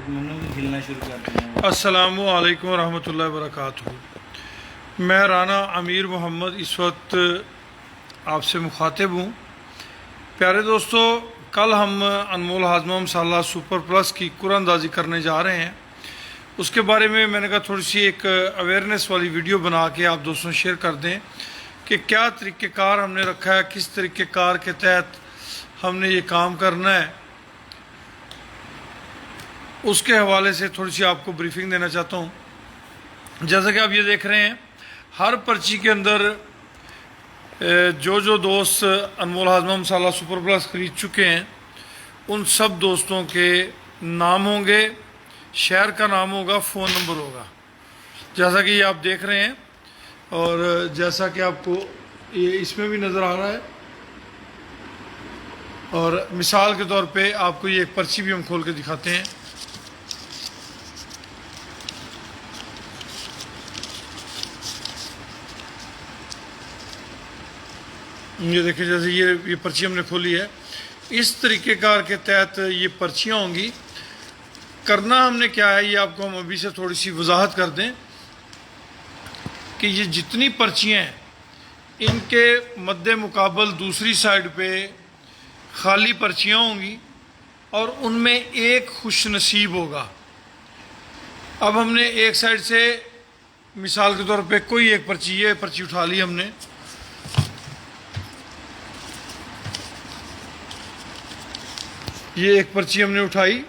खिलना शुरू कर दिया। अस्सलामु अलैकुम रहमतुल्लाहि व बरकातुहू। मैं राना अमीर मोहम्मद इस वक्त आपसे मुखातिब हूँ। प्यारे दोस्तों, कल हम अनमोल हाजमा मसाला सुपर प्लस की कुरानंदाजी करने जा रहे हैं। उसके बारे में मैंने कहा थोड़ी सी एक अवेयरनेस वाली वीडियो बना के आप दोस्तों शेयर कर दें कि क्या तरीक़ेकार हमने रखा है, किस तरीक़ेकार के तहत हमने ये काम करना है। उसके हवाले से थोड़ी सी आपको ब्रीफिंग देना चाहता हूँ। जैसा कि आप ये देख रहे हैं, हर पर्ची के अंदर जो दोस्त अनमोल हाजमा मसाला सुपर प्लस ख़रीद चुके हैं उन सब दोस्तों के नाम होंगे, शहर का नाम होगा, फ़ोन नंबर होगा, जैसा कि ये आप देख रहे हैं। और जैसा कि आपको ये इसमें भी नज़र आ रहा है। और मिसाल के तौर पे आपको ये एक पर्ची भी हम खोल के दिखाते हैं। ये देखिए, जैसे ये पर्ची हमने खोली है, इस तरीक़ेकार के तहत ये पर्चियाँ होंगी। करना हमने क्या है, ये आपको हम अभी से थोड़ी सी वजाहत कर दें कि ये जितनी पर्चियाँ हैं इनके मद्दे मुकाबल दूसरी साइड पे खाली पर्चियाँ होंगी और उनमें एक खुश नसीब होगा। अब हमने एक साइड से मिसाल के तौर पे कोई एक पर्ची, ये पर्ची उठा ली हमने। ये एक पर्ची हमने उठाई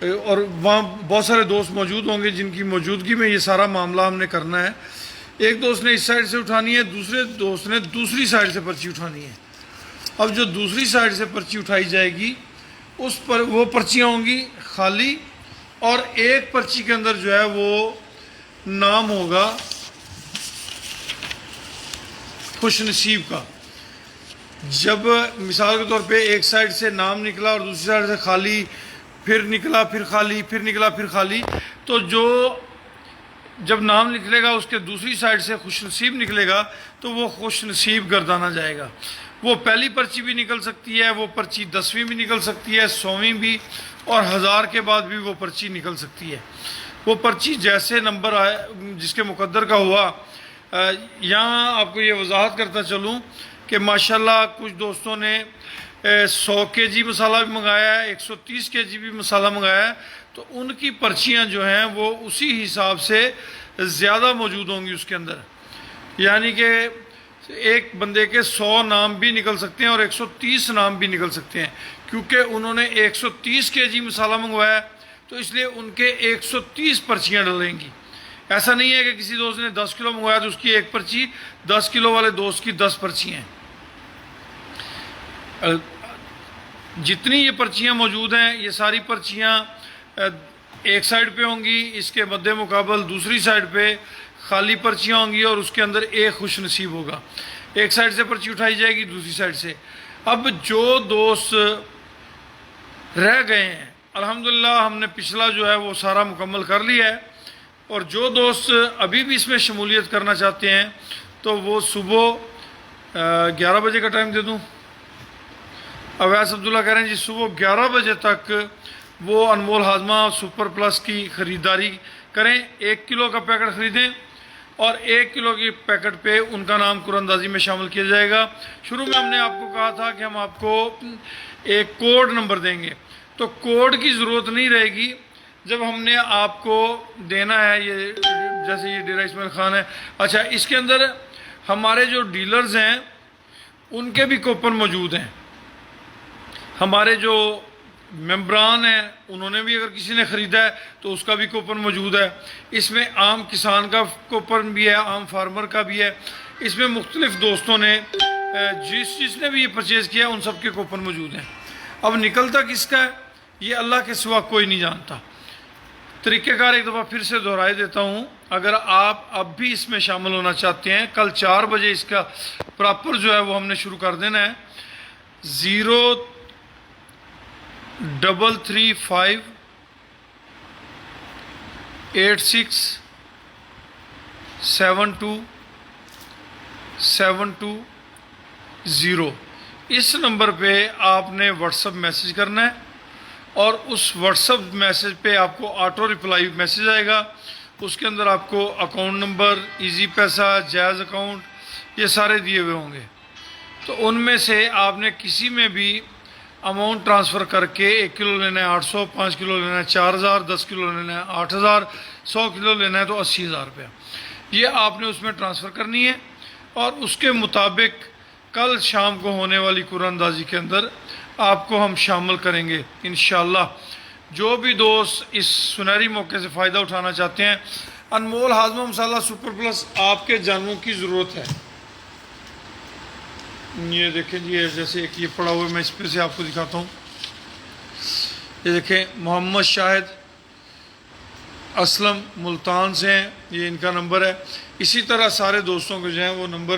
और वहाँ बहुत सारे दोस्त मौजूद होंगे जिनकी मौजूदगी में ये सारा मामला हमने करना है। एक दोस्त ने इस साइड से उठानी है, दूसरे दोस्त ने दूसरी साइड से पर्ची उठानी है। अब जो दूसरी साइड से पर्ची उठाई जाएगी उस पर वो पर्चियाँ होंगी खाली और एक पर्ची के अंदर जो है वो नाम होगा खुशनसीब का। जब मिसाल के तौर पे एक साइड से नाम निकला और दूसरी साइड से खाली, फिर निकला, फिर खाली, फिर निकला, फिर खाली, तो जो जब नाम निकलेगा उसके दूसरी साइड से खुशनसीब निकलेगा तो वो खुशनसीब गर्दाना जाएगा। वो पहली पर्ची भी निकल सकती है, वो पर्ची 10वीं भी निकल सकती है, 100वीं भी, और 1000 के बाद भी वो पर्ची निकल सकती है। वो पर्ची जैसे नंबर आए जिसके मुकद्दर का हुआ। यहाँ आपको ये वजाहत करता चलूँ कि माशाल्लाह कुछ दोस्तों ने 100 केजी मसाला भी मंगाया है, 130 केजी भी मसाला मंगाया है, तो उनकी पर्चियाँ जो हैं वो उसी हिसाब से ज़्यादा मौजूद होंगी उसके अंदर। यानी कि एक बंदे के 100 नाम भी निकल सकते हैं और 130 नाम भी निकल सकते हैं, क्योंकि उन्होंने 130 केजी मसाला मंगवाया तो इसलिए उनके 130 पर्चियाँ डलेंगी। ऐसा नहीं है कि किसी दोस्त ने 10 किलो मंगवाया तो उसकी एक पर्ची, 10 किलो वाले दोस्त की 10 पर्चियाँ हैं। जितनी ये पर्चियाँ मौजूद हैं ये सारी पर्चियाँ एक साइड पे होंगी, इसके मद्दे मुकाबल दूसरी साइड पे खाली पर्चियाँ होंगी और उसके अंदर एक खुश नसीब होगा। एक साइड से पर्ची उठाई जाएगी, दूसरी साइड से। अब जो दोस्त रह गए हैं, अल्हम्दुलिल्लाह हमने पिछला जो है वो सारा मुकम्मल कर लिया है, और जो दोस्त अभी भी इसमें शमूलियत करना चाहते हैं तो वो सुबह 11 बजे का टाइम दे दूँ। अवैस अब्दुल्ला कह रहे हैं जी सुबह 11 बजे तक वो अनमोल हाजमा सुपर प्लस की ख़रीदारी करें। 1 किलो का पैकेट ख़रीदें और 1 किलो की पैकेट पे उनका नाम कुरानंदाजी में शामिल किया जाएगा। शुरू में हमने आपको कहा था कि हम आपको एक कोड नंबर देंगे, तो कोड की ज़रूरत नहीं रहेगी जब हमने आपको देना है। ये जैसे ये डेरा इस्माइल खान है, अच्छा, इसके अंदर हमारे जो डीलर्स हैं उनके भी कूपन मौजूद हैं। हमारे जो मेंबरान हैं उन्होंने भी, अगर किसी ने ख़रीदा है तो उसका भी कूपन मौजूद है। इसमें आम किसान का कूपन भी है, आम फार्मर का भी है। इसमें मुख्तलिफ़ दोस्तों ने जिसने भी ये परचेज़ किया उन सब के कूपन मौजूद हैं। अब निकलता किसका है ये अल्लाह के सिवा कोई नहीं जानता। तरीक़ेकार एक दफ़ा फिर से दोहराए देता हूँ। अगर आप अब भी इसमें शामिल होना चाहते हैं, कल 4 बजे इसका प्रॉपर जो है वो हमने शुरू कर देना है। 0335 86 72 720 इस नंबर पे आपने व्हाट्सएप मैसेज करना है। और उस व्हाट्सएप मैसेज पे आपको ऑटो रिप्लाई मैसेज आएगा। उसके अंदर आपको अकाउंट नंबर, इजी पैसा, जायज़ अकाउंट, ये सारे दिए हुए होंगे। तो उनमें से आपने किसी में भी अमाउंट ट्रांसफ़र करके 1 किलो लेना है 800, 5 किलो लेना है 4000, 10 किलो लेना है 8000, 100 किलो लेना है तो 80,000 रुपया, ये आपने उसमें ट्रांसफ़र करनी है। और उसके मुताबिक कल शाम को होने वाली कुरानंदाजी के अंदर आपको हम शामिल करेंगे इंशाअल्लाह। जो भी दोस्त इस सुनहरी मौके से फ़ायदा उठाना चाहते हैं, अनमोल हाजमा मसाला सुपर प्लस आपके जानवरों की ज़रूरत है। ये देखें जी, जैसे एक ये पड़ा हुआ है, मैं इस पर से आपको दिखाता हूँ। ये देखें, मोहम्मद शाहिद असलम मुल्तान से हैं, ये इनका नंबर है। इसी तरह सारे दोस्तों के जो हैं वो नंबर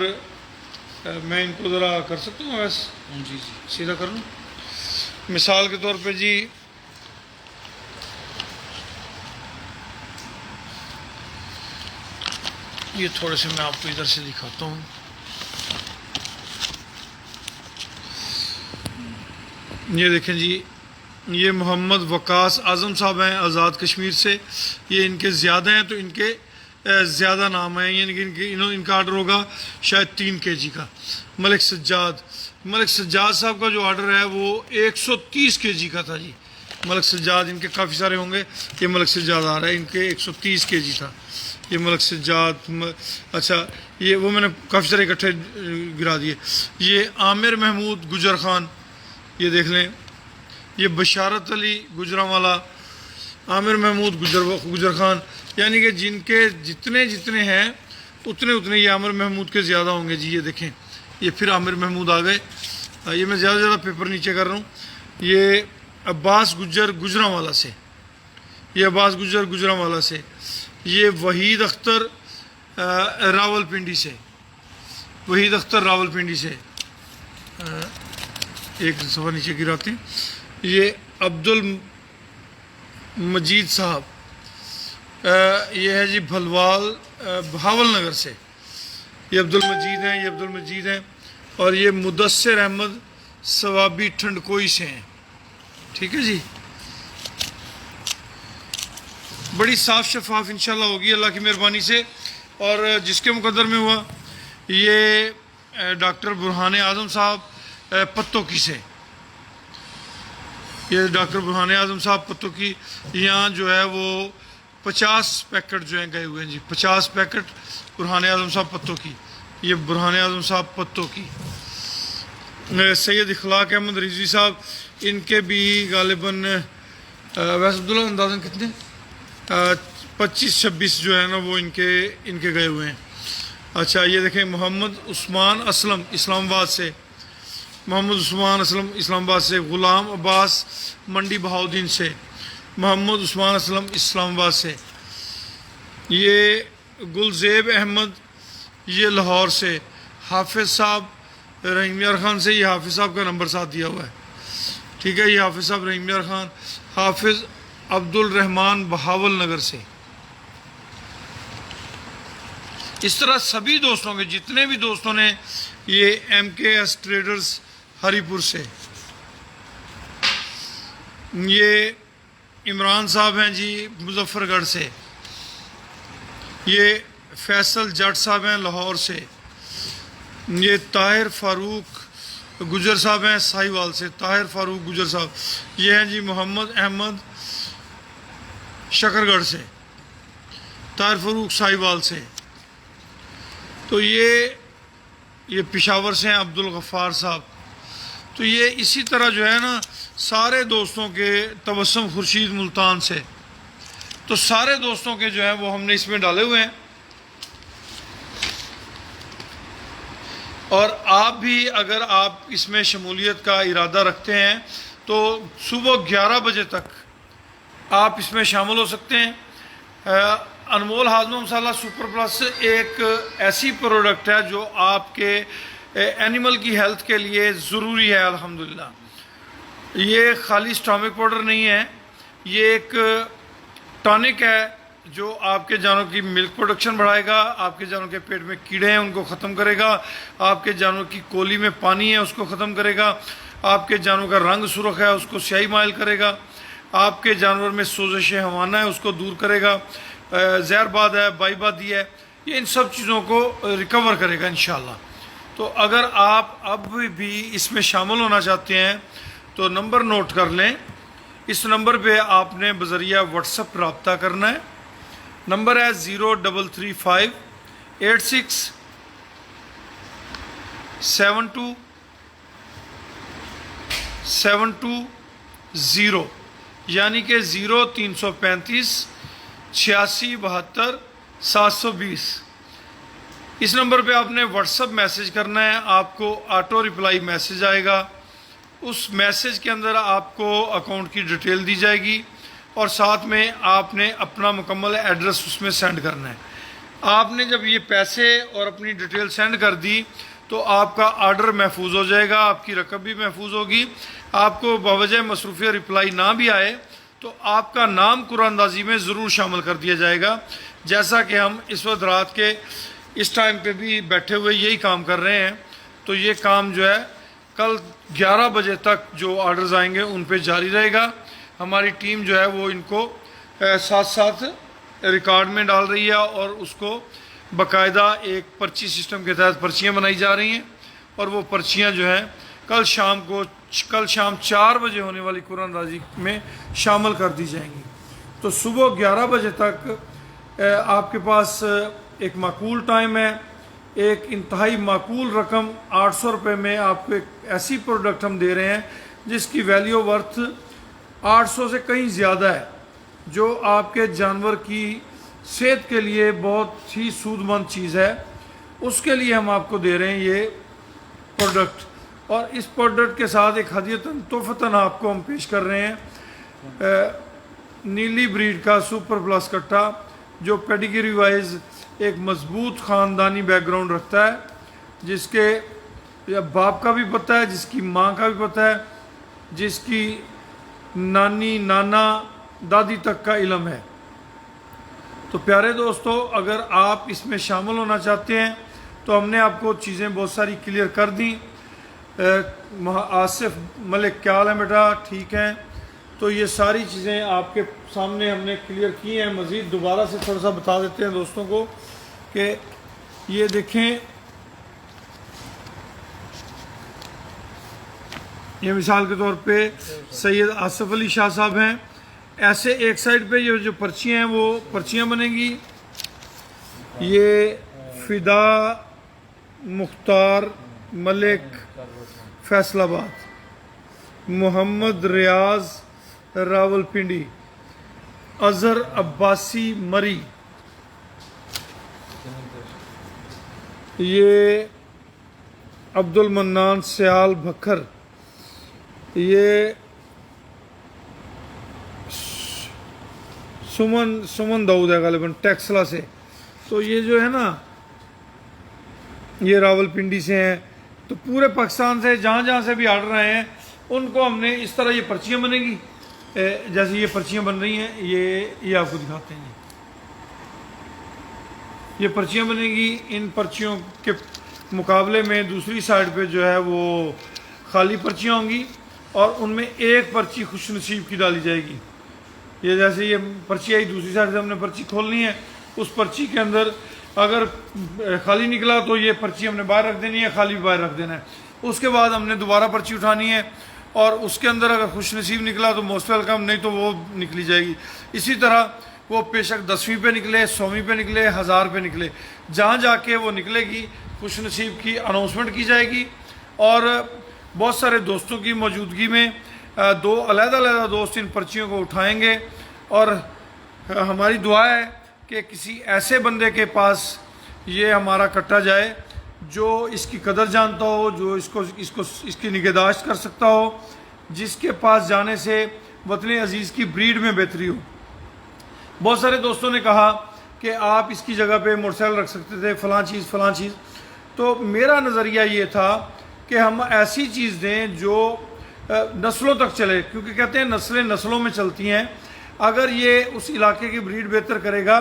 मैं इनको ज़रा कर सकता हूँ, वैसे जी जी सीधा कर लूँ। मिसाल के तौर पे जी, ये थोड़े से मैं आपको इधर से दिखाता हूँ। ये देखें जी, ये मोहम्मद वकास आज़म साहब हैं आज़ाद कश्मीर से। ये इनके ज़्यादा हैं तो इनके ज़्यादा नाम हैं, यानी कि इनका ऑर्डर होगा शायद 3 kg का। मलिक सज्जाद साहब का जो ऑर्डर है वो 130 kg का था जी। मलिक सज्जाद, इनके काफ़ी सारे होंगे। ये मलिक सज्जाद आ रहा है, इनके 130 kg था ये मलिक सज्जाद। अच्छा, ये वो मैंने काफ़ी सारे इकट्ठे गिरा दिए। ये आमिर महमूद गुजर खान, ये देख लें। ये बशारत अली गुजरांवाला, आमिर महमूद गुजर खान, यानी कि जिनके जितने जितने हैं उतने उतने ये आमिर महमूद के ज़्यादा होंगे जी। ये देखें, ये फिर आमिर महमूद आ गए। ये मैं ज़्यादा ज़्यादा पेपर नीचे कर रहा हूँ। ये अब्बास गुज्जर गुजरांवाला से, ये अब्बास गुज्जर गुजरांवाला से। ये वहीद अख्तर रावलपिंडी से, वहीद अख्तर रावलपिंडी से। एक सफ़ा नीचे गिराते हैं। ये अब्दुल मजीद साहब, ये है जी भलवाल बहावल नगर से। ये अब्दुल मजीद हैं, ये अब्दुल मजीद हैं। और ये मुदस्सिर अहमद सवाबी ठंडकोई से हैं। ठीक है जी, बड़ी साफ़ शफाफ इंशाल्लाह होगी अल्लाह की मेहरबानी से। और जिसके मुकद्दर में हुआ, ये डॉक्टर बुरहान आज़म साहब पत्तों की से। ये डॉक्टर बुरहान आज़म साहब पत्तों की, यहाँ जो है वो 50 पैकेट जो हैं गए हुए हैं जी। 50 पैकेट बुरहान आज़म साहब पत्तों की। ये बुरहान आज़म साहब पत्तों की। सैयद इखलाक अहमद रिजवी साहब, इनके भी गालिबन वैसे अब्दुल्ला अंदाज़न कितने 25-26 जो है ना वो इनके गए हुए हैं। अच्छा, ये देखें, मोहम्मद उस्मान असलम इस्लामाबाद से, मोहम्मद उस्मान असलम इस्लामाबाद से। ग़ुलाम अब्बास मंडी बहाउद्दीन से, मोहम्मद उस्मान असलम इस्लामाबाद से। ये गुलजेब अहमद, ये लाहौर से। हाफिज़ साहब रहीम यार ख़ान से, ये हाफिज़ साहब का नंबर साथ दिया हुआ है। ठीक है, ये हाफिज़ साहब रहीम यार ख़ान। हाफिज़ अब्दुल रहमान बहावल नगर से। इस तरह सभी दोस्तों के, जितने भी दोस्तों ने, ये MKS ट्रेडर्स हरीपुर से। ये इमरान साहब हैं जी मुजफ्फरगढ़ से। ये फैसल जट साहब हैं लाहौर से। ये ताहिर फ़ारूक गुजर साहब हैं साहिवाल से, ताहिर फ़ारूक गुजर साहब। ये हैं जी मोहम्मद अहमद शकरगढ़ से, ताहिर फ़ारूक साहिवाल से। तो ये पेशावर से हैं अब्दुल गफ़ार साहब। तो ये इसी तरह जो है ना सारे दोस्तों के, तबस्सुम खुर्शीद मुल्तान से, तो सारे दोस्तों के जो हैं वो हमने इसमें डाले हुए हैं। और आप भी अगर आप इसमें शमूलियत का इरादा रखते हैं तो सुबह 11 बजे तक आप इसमें शामिल हो सकते हैं। अनमोल हाजमा मसाला सुपर प्लस एक ऐसी प्रोडक्ट है जो आपके एनिमल की हेल्थ के लिए ज़रूरी है। अल्हम्दुलिल्लाह, ये खाली स्टॉमिक पाउडर नहीं है, ये एक टॉनिक है जो आपके जानवरों की मिल्क प्रोडक्शन बढ़ाएगा, आपके जानवरों के पेट में कीड़े हैं उनको ख़त्म करेगा, आपके जानवरों की कोली में पानी है उसको ख़त्म करेगा, आपके जानवरों का रंग सुर्ख है उसको स्याही माइल करेगा, आपके जानवर में सोजश हवाना है उसको दूर करेगा, जहरबाद है, बाईबादी है, ये इन सब चीज़ों को रिकवर करेगा इंशाल्लाह। तो अगर आप अब भी इसमें शामिल होना चाहते हैं तो नंबर नोट कर लें। इस नंबर पे आपने बज़रिया व्हाट्सएप रब्ता करना है। नंबर है 0335867270, यानी कि 0335 86 72 720। इस नंबर पे आपने व्हाट्सएप मैसेज करना है, आपको ऑटो रिप्लाई मैसेज आएगा। उस मैसेज के अंदर आपको अकाउंट की डिटेल दी जाएगी और साथ में आपने अपना मुकम्मल एड्रेस उसमें सेंड करना है। आपने जब ये पैसे और अपनी डिटेल सेंड कर दी तो आपका ऑर्डर महफूज हो जाएगा, आपकी रकम भी महफूज होगी। आपको बवजह मसरूफिया रिप्लाई ना भी आए तो आपका नाम कुरानंदाजी में ज़रूर शामिल कर दिया जाएगा। जैसा कि हम इस वक्त रात के इस टाइम पे भी बैठे हुए यही काम कर रहे हैं, तो ये काम जो है कल 11 बजे तक जो ऑर्डर्स आएंगे उन पे जारी रहेगा। हमारी टीम जो है वो इनको साथ साथ रिकॉर्ड में डाल रही है और उसको बाकायदा एक पर्ची सिस्टम के तहत पर्चियाँ बनाई जा रही हैं और वो पर्चियाँ जो हैं कल शाम 4 बजे होने वाली कुरानंदाजी में शामिल कर दी जाएंगी। तो सुबह 11 बजे तक आपके पास एक माकूल टाइम है, एक इंतहाई माकूल रकम 800 रुपये में आपको एक ऐसी प्रोडक्ट हम दे रहे हैं जिसकी वैल्यू वर्थ 800 से कहीं ज़्यादा है, जो आपके जानवर की सेहत के लिए बहुत ही सूदमंद चीज़ है। उसके लिए हम आपको दे रहे हैं ये प्रोडक्ट, और इस प्रोडक्ट के साथ एक हदियतन तोहफतन आपको हम पेश कर रहे हैं नीली ब्रीड का सुपर प्लस कट्टा, जो पेडिग्री वाइज एक मजबूत ख़ानदानी बैकग्राउंड रखता है, जिसके बाप का भी पता है, जिसकी माँ का भी पता है, जिसकी नानी नाना दादी तक का इल्म है। तो प्यारे दोस्तों, अगर आप इसमें शामिल होना चाहते हैं तो हमने आपको चीज़ें बहुत सारी क्लियर कर दी। आसिफ मलिक क्या हाल है बेटा, ठीक हैं? तो ये सारी चीज़ें आपके सामने हमने क्लियर की हैं। मज़ीद दोबारा से थोड़ा सा बता देते हैं दोस्तों को कि ये देखें, ये मिसाल के तौर पे सैयद आसिफ अली शाह साहब हैं। ऐसे एक साइड पे ये जो पर्चियाँ हैं वो पर्चियाँ बनेंगी। ये फ़िदा मुख्तार मलिक फैसलाबाद, मोहम्मद रियाज रावलपिंडी, अजहर अब्बासी मरी, ये अब्दुल मन्नान सियाल भखर, ये सुमन दाऊद है गालिबन टेक्सला से। तो ये जो है ना, ये रावलपिंडी से हैं। तो पूरे पाकिस्तान से जहाँ जहाँ से भी ऑर्डर आए हैं उनको हमने इस तरह ये पर्चियाँ बनेगी, जैसे ये पर्चियाँ बन रही हैं, ये आपको दिखाते हैं। ये पर्चियाँ बनेगी। इन पर्चियों के मुकाबले में दूसरी साइड पे जो है वो खाली पर्चियाँ होंगी और उनमें एक पर्ची खुशनसीब की डाली जाएगी। ये जैसे ये पर्ची आई, दूसरी साइड से हमने पर्ची खोलनी है। उस पर्ची के अंदर अगर खाली निकला तो ये पर्ची हमने बाहर रख देनी है, खाली बाहर रख देना है। उसके बाद हमने दोबारा पर्ची उठानी है और उसके अंदर अगर खुशनसीब निकला तो मोस्ट वेलकम, नहीं तो वो निकली जाएगी। इसी तरह वो बेशक 10वीं पे निकले, 100वीं पे निकले, 1000 पे निकले, जहाँ जाके वो निकलेगी खुशनसीब की अनाउंसमेंट की जाएगी। और बहुत सारे दोस्तों की मौजूदगी में 2 अलग-अलग दोस्त इन पर्चियों को उठाएंगे और हमारी दुआ है कि किसी ऐसे बंदे के पास ये हमारा कट्टा जाए जो इसकी कदर जानता हो, जो इसकी निगहदाश्त कर सकता हो, जिसके पास जाने से वतन अजीज़ की ब्रीड में बेहतरी हो। बहुत सारे दोस्तों ने कहा कि आप इसकी जगह पे मोटरसाइकिल रख सकते थे, फ़लाँ चीज़। तो मेरा नज़रिया ये था कि हम ऐसी चीज़ दें जो नस्लों तक चले, क्योंकि कहते हैं नस्लें नस्लों में चलती हैं। अगर ये उस इलाके की ब्रीड बेहतर करेगा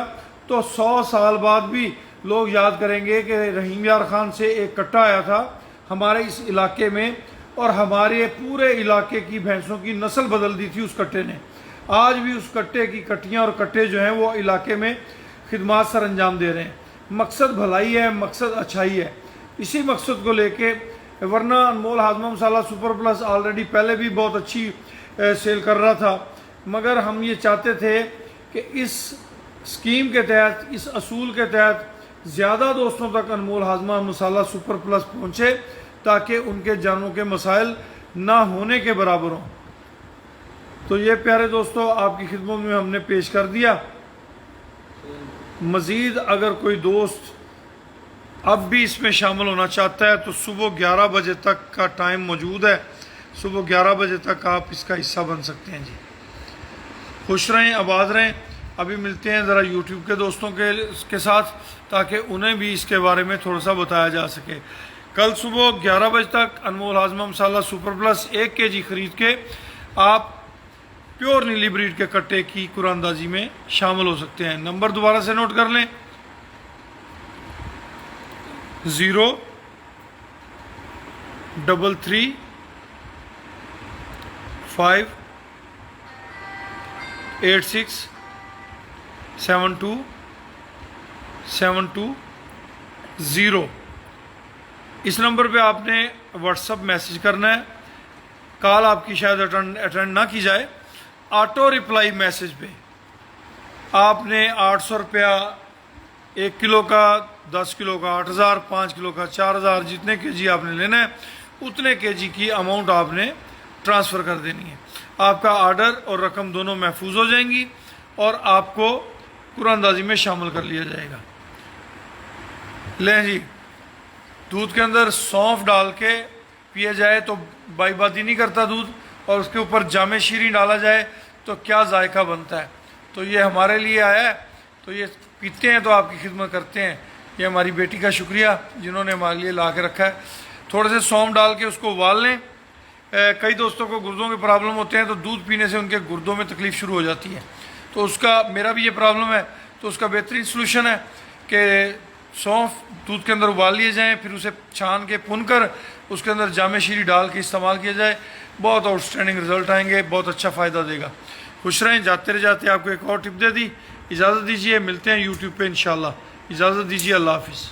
तो 100 साल बाद भी लोग याद करेंगे कि रहीम यार ख़ान से एक कट्टा आया था हमारे इस इलाके में और हमारे पूरे इलाके की भैंसों की नस्ल बदल दी थी उस कट्टे ने। आज भी उस कट्टे की कट्टियाँ और कट्टे जो हैं वो इलाके में खिदमात सर अंजाम दे रहे हैं। मकसद भलाई है, मकसद अच्छाई है। इसी मकसद को लेके, वरना अनमोल हाजमा मसाला सुपर प्लस ऑलरेडी पहले भी बहुत अच्छी सेल कर रहा था, मगर हम ये चाहते थे कि इस स्कीम के तहत, इस असूल के तहत ज़्यादा दोस्तों तक अनमोल हाजमा मसाला सुपर प्लस पहुँचे, ताकि उनके जानों के मसाइल ना होने के बराबर हों। तो ये प्यारे दोस्तों आपकी खिदमत में हमने पेश कर दिया। मज़ीद अगर कोई दोस्त अब भी इसमें शामिल होना चाहता है तो सुबह 11 बजे तक का टाइम मौजूद है। सुबह 11 बजे तक आप इसका हिस्सा बन सकते हैं जी। खुश रहें, आबाद रहें। अभी मिलते हैं ज़रा यूट्यूब के दोस्तों के साथ, ताकि उन्हें भी इसके बारे में थोड़ा सा बताया जा सके। कल सुबह 11 बजे तक अनमोल हाजमा मसाला सुपर प्लस 1 kg ख़रीद के आप प्योर नीली ब्रीड के कट्टे की कुरानदाजी में शामिल हो सकते हैं। नंबर दोबारा से नोट कर लें, 033 5 86 72 720। इस नंबर पे आपने व्हाट्सअप मैसेज करना है। कॉल आपकी शायद अटेंड ना की जाए। ऑटो रिप्लाई मैसेज पे आपने 800 रुपया 1 किलो का, 10 किलो का 8000, 5 किलो का 4000, जितने केजी आपने लेना है उतने केजी की अमाउंट आपने ट्रांसफ़र कर देनी है। आपका ऑर्डर और रकम दोनों महफूज हो जाएंगी और आपको कुरानदाजी में शामिल कर लिया जाएगा। लें जी, दूध के अंदर सौंफ डाल के पिया जाए तो बाईबादी नहीं करता दूध, और उसके ऊपर जामे शीरी डाला जाए तो क्या जायका बनता है। तो ये हमारे लिए आया है, तो ये पीते हैं तो आपकी खिदमत करते हैं। ये हमारी बेटी का शुक्रिया जिन्होंने हमारे लिए ला के रखा है। थोड़े से सौंफ डाल के उसको उबाल लें। कई दोस्तों को गुर्दों के प्रॉब्लम होते हैं, तो दूध पीने से उनके गुर्दों में तकलीफ़ शुरू हो जाती है। तो उसका, मेरा भी ये प्रॉब्लम है, तो उसका बेहतरीन सलूशन है कि सौंफ दूध के अंदर उबाल लिए जाएँ, फिर उसे छान के भुन कर उसके अंदर जामे शीरी डाल के इस्तेमाल किया जाए। बहुत आउटस्टैंडिंग रिजल्ट आएंगे, बहुत अच्छा फ़ायदा देगा। खुश रहें। जाते जाते आपको एक और टिप दे दी। इजाज़त दीजिए, मिलते हैं यूट्यूब पे इंशाल्लाह। इजाज़त दीजिए, अल्लाह हाफिज़।